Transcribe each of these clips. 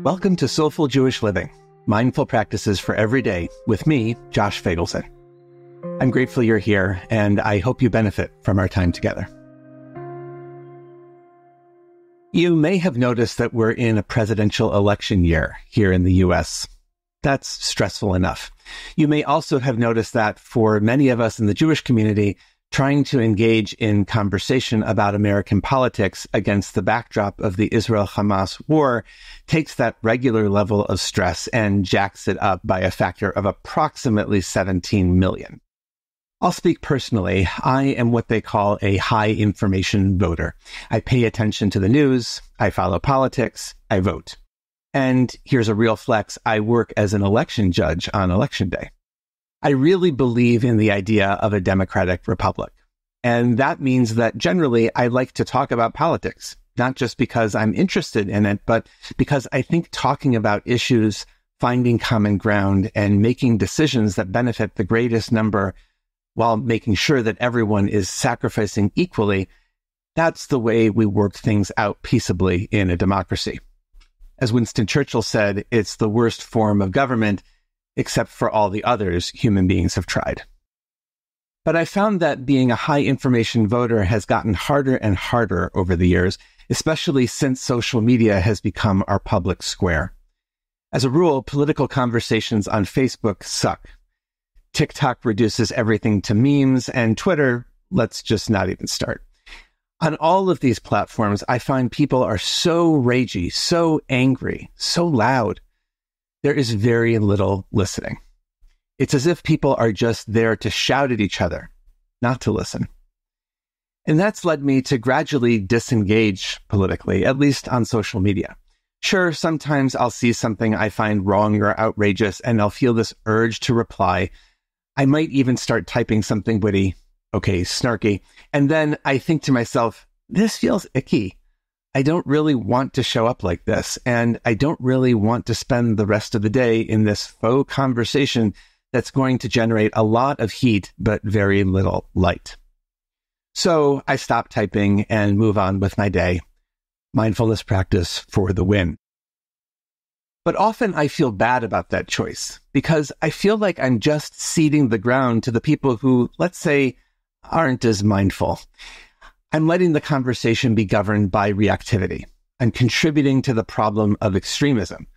Welcome to Soulful Jewish Living, Mindful Practices for Every Day, with me, Josh Fagelson. I'm grateful you're here, and I hope you benefit from our time together. You may have noticed that we're in a presidential election year here in the U.S. That's stressful enough. You may also have noticed that for many of us in the Jewish community, trying to engage in conversation about American politics against the backdrop of the Israel-Hamas war takes that regular level of stress and jacks it up by a factor of approximately 17 million. I'll speak personally. I am what they call a high information voter. I pay attention to the news, I follow politics, I vote. And here's a real flex, I work as an election judge on election day. I really believe in the idea of a democratic republic. And that means that generally I like to talk about politics, not just because I'm interested in it, but because I think talking about issues, finding common ground, and making decisions that benefit the greatest number while making sure that everyone is sacrificing equally, that's the way we work things out peaceably in a democracy. As Winston Churchill said, it's the worst form of government, except for all the others human beings have tried. But I found that being a high information voter has gotten harder and harder over the years, especially since social media has become our public square. As a rule, political conversations on Facebook suck. TikTok reduces everything to memes, and Twitter, let's just not even start. On all of these platforms, I find people are so ragey, so angry, so loud. There is very little listening. It's as if people are just there to shout at each other, not to listen. And that's led me to gradually disengage politically, at least on social media. Sure, sometimes I'll see something I find wrong or outrageous, and I'll feel this urge to reply. I might even start typing something witty, okay, snarky, and then I think to myself, this feels icky. I don't really want to show up like this, and I don't really want to spend the rest of the day in this faux conversation that's going to generate a lot of heat, but very little light. So I stop typing and move on with my day. Mindfulness practice for the win. But often I feel bad about that choice because I feel like I'm just ceding the ground to the people who, let's say, aren't as mindful. I'm letting the conversation be governed by reactivity. I'm contributing to the problem of extremism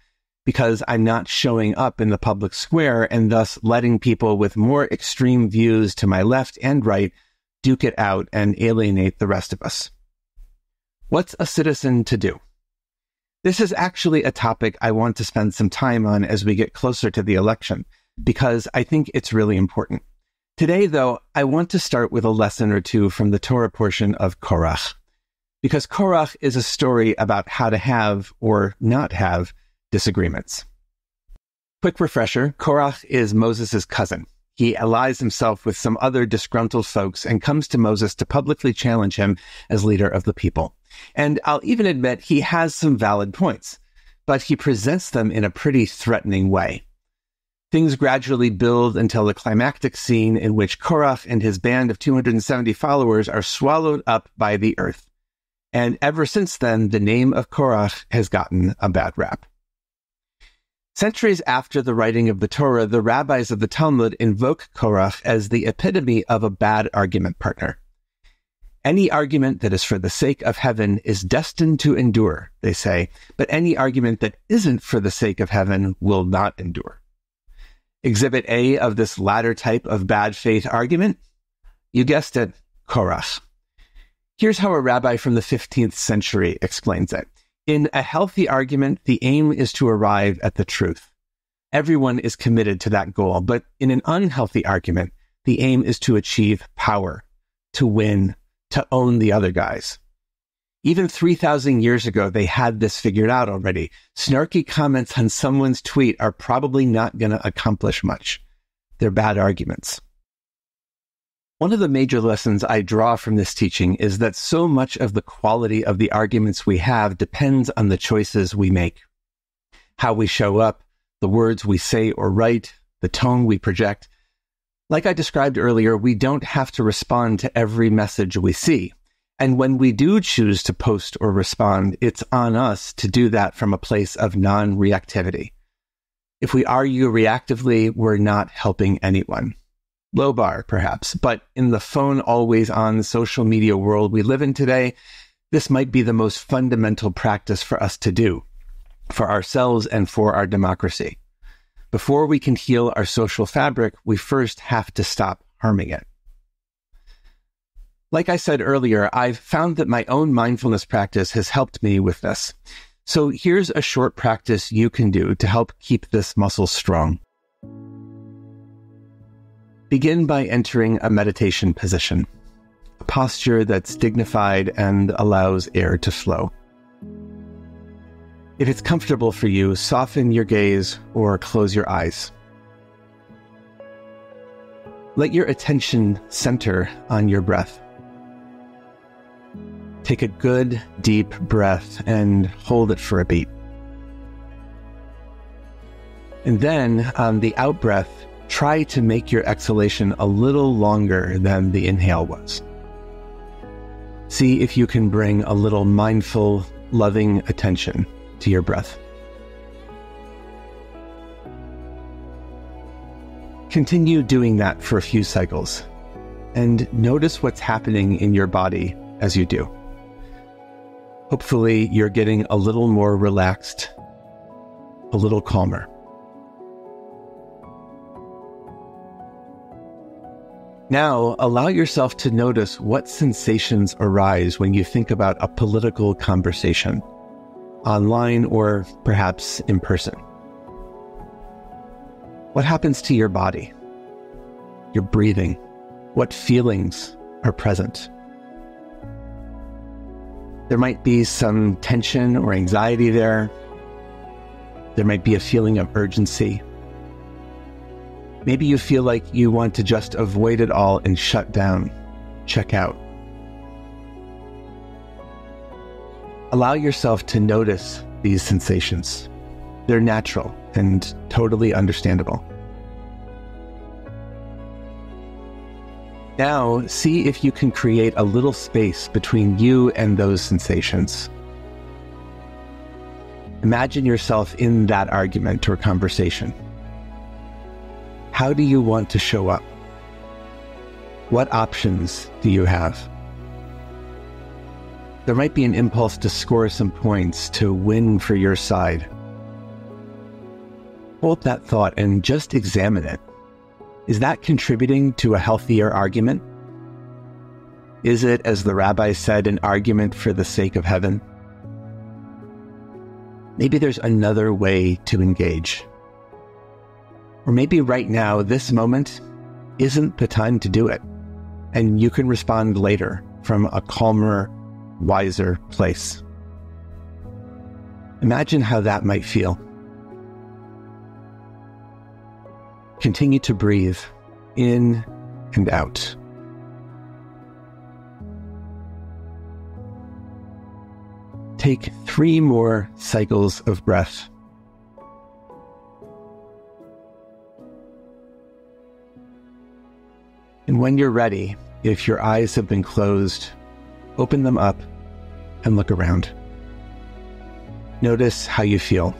because I'm not showing up in the public square and thus letting people with more extreme views to my left and right duke it out and alienate the rest of us. What's a citizen to do? This is actually a topic I want to spend some time on as we get closer to the election because I think it's really important. Today, though, I want to start with a lesson or two from the Torah portion of Korach, because Korach is a story about how to have or not have disagreements. Quick refresher, Korach is Moses' cousin. He allies himself with some other disgruntled folks and comes to Moses to publicly challenge him as leader of the people. And I'll even admit he has some valid points, but he presents them in a pretty threatening way. Things gradually build until the climactic scene in which Korach and his band of 270 followers are swallowed up by the earth. And ever since then, the name of Korach has gotten a bad rap. Centuries after the writing of the Torah, the rabbis of the Talmud invoke Korach as the epitome of a bad argument partner. Any argument that is for the sake of heaven is destined to endure, they say, but any argument that isn't for the sake of heaven will not endure. Exhibit A of this latter type of bad faith argument? You guessed it, Korach. Here's how a rabbi from the 15th century explains it. In a healthy argument, the aim is to arrive at the truth. Everyone is committed to that goal, but in an unhealthy argument, the aim is to achieve power, to win, to own the other guys. Even 3,000 years ago, they had this figured out already. Snarky comments on someone's tweet are probably not going to accomplish much. They're bad arguments. One of the major lessons I draw from this teaching is that so much of the quality of the arguments we have depends on the choices we make. How we show up, the words we say or write, the tone we project. Like I described earlier, we don't have to respond to every message we see. And when we do choose to post or respond, it's on us to do that from a place of non-reactivity. If we argue reactively, we're not helping anyone. Low bar, perhaps, but in the phone always on social media world we live in today, this might be the most fundamental practice for us to do, for ourselves and for our democracy. Before we can heal our social fabric, we first have to stop harming it. Like I said earlier, I've found that my own mindfulness practice has helped me with this. So here's a short practice you can do to help keep this muscle strong. Begin by entering a meditation position, a posture that's dignified and allows air to flow. If it's comfortable for you, soften your gaze or close your eyes. Let your attention center on your breath. Take a good, deep breath and hold it for a beat. And then, on the out-breath, try to make your exhalation a little longer than the inhale was. See if you can bring a little mindful, loving attention to your breath. Continue doing that for a few cycles, and notice what's happening in your body as you do. Hopefully, you're getting a little more relaxed, a little calmer. Now, allow yourself to notice what sensations arise when you think about a political conversation, online or perhaps in person. What happens to your body, your breathing? What feelings are present? There might be some tension or anxiety there. There might be a feeling of urgency. Maybe you feel like you want to just avoid it all and shut down, check out. Allow yourself to notice these sensations. They're natural and totally understandable. Now, see if you can create a little space between you and those sensations. Imagine yourself in that argument or conversation. How do you want to show up? What options do you have? There might be an impulse to score some points, to win for your side. Hold that thought and just examine it. Is that contributing to a healthier argument? Is it, as the rabbi said, an argument for the sake of heaven? Maybe there's another way to engage. Or maybe right now, this moment isn't the time to do it, and you can respond later from a calmer, wiser place. Imagine how that might feel. Continue to breathe in and out. Take 3 more cycles of breath. And when you're ready, if your eyes have been closed, open them up and look around. Notice how you feel.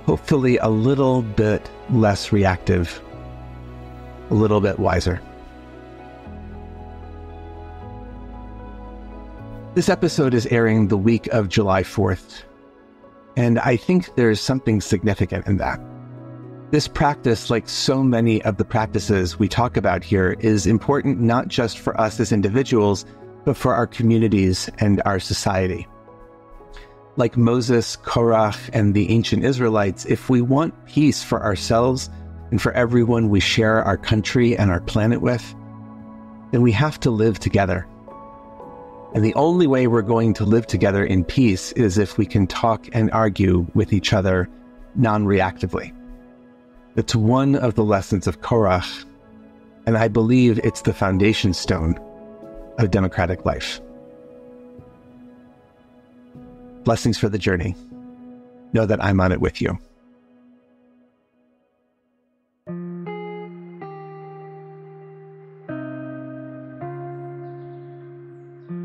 Hopefully a little bit less reactive, a little bit wiser. This episode is airing the week of July 4th, and I think there's something significant in that. This practice, like so many of the practices we talk about here, is important not just for us as individuals, but for our communities and our society. Like Moses, Korach, and the ancient Israelites, if we want peace for ourselves and for everyone we share our country and our planet with, then we have to live together. And the only way we're going to live together in peace is if we can talk and argue with each other non-reactively. It's one of the lessons of Korach, and I believe it's the foundation stone of democratic life. Blessings for the journey. Know that I'm on it with you.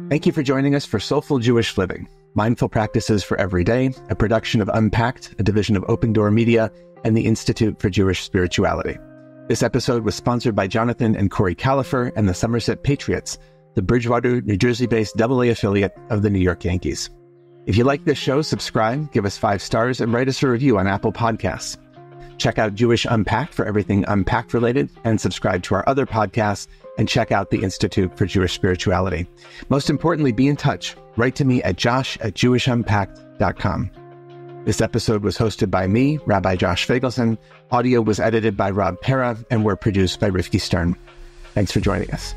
Thank you for joining us for Soulful Jewish Living, Mindful Practices for Every Day, a production of Unpacked, a division of OpenDor Media and the Institute for Jewish Spirituality. This episode was sponsored by Jonathan and Corey Califer and the Somerset Patriots, the Bridgewater, New Jersey-based AA affiliate of the New York Yankees. If you like this show, subscribe, give us 5 stars, and write us a review on Apple Podcasts. Check out Jewish Unpacked for everything Unpacked related, and subscribe to our other podcasts, and check out the Institute for Jewish Spirituality. Most importantly, be in touch. Write to me at josh@jewishunpacked.com. This episode was hosted by me, Rabbi Josh Fagelson. Audio was edited by Rob Pera, and were produced by Rifki Stern. Thanks for joining us.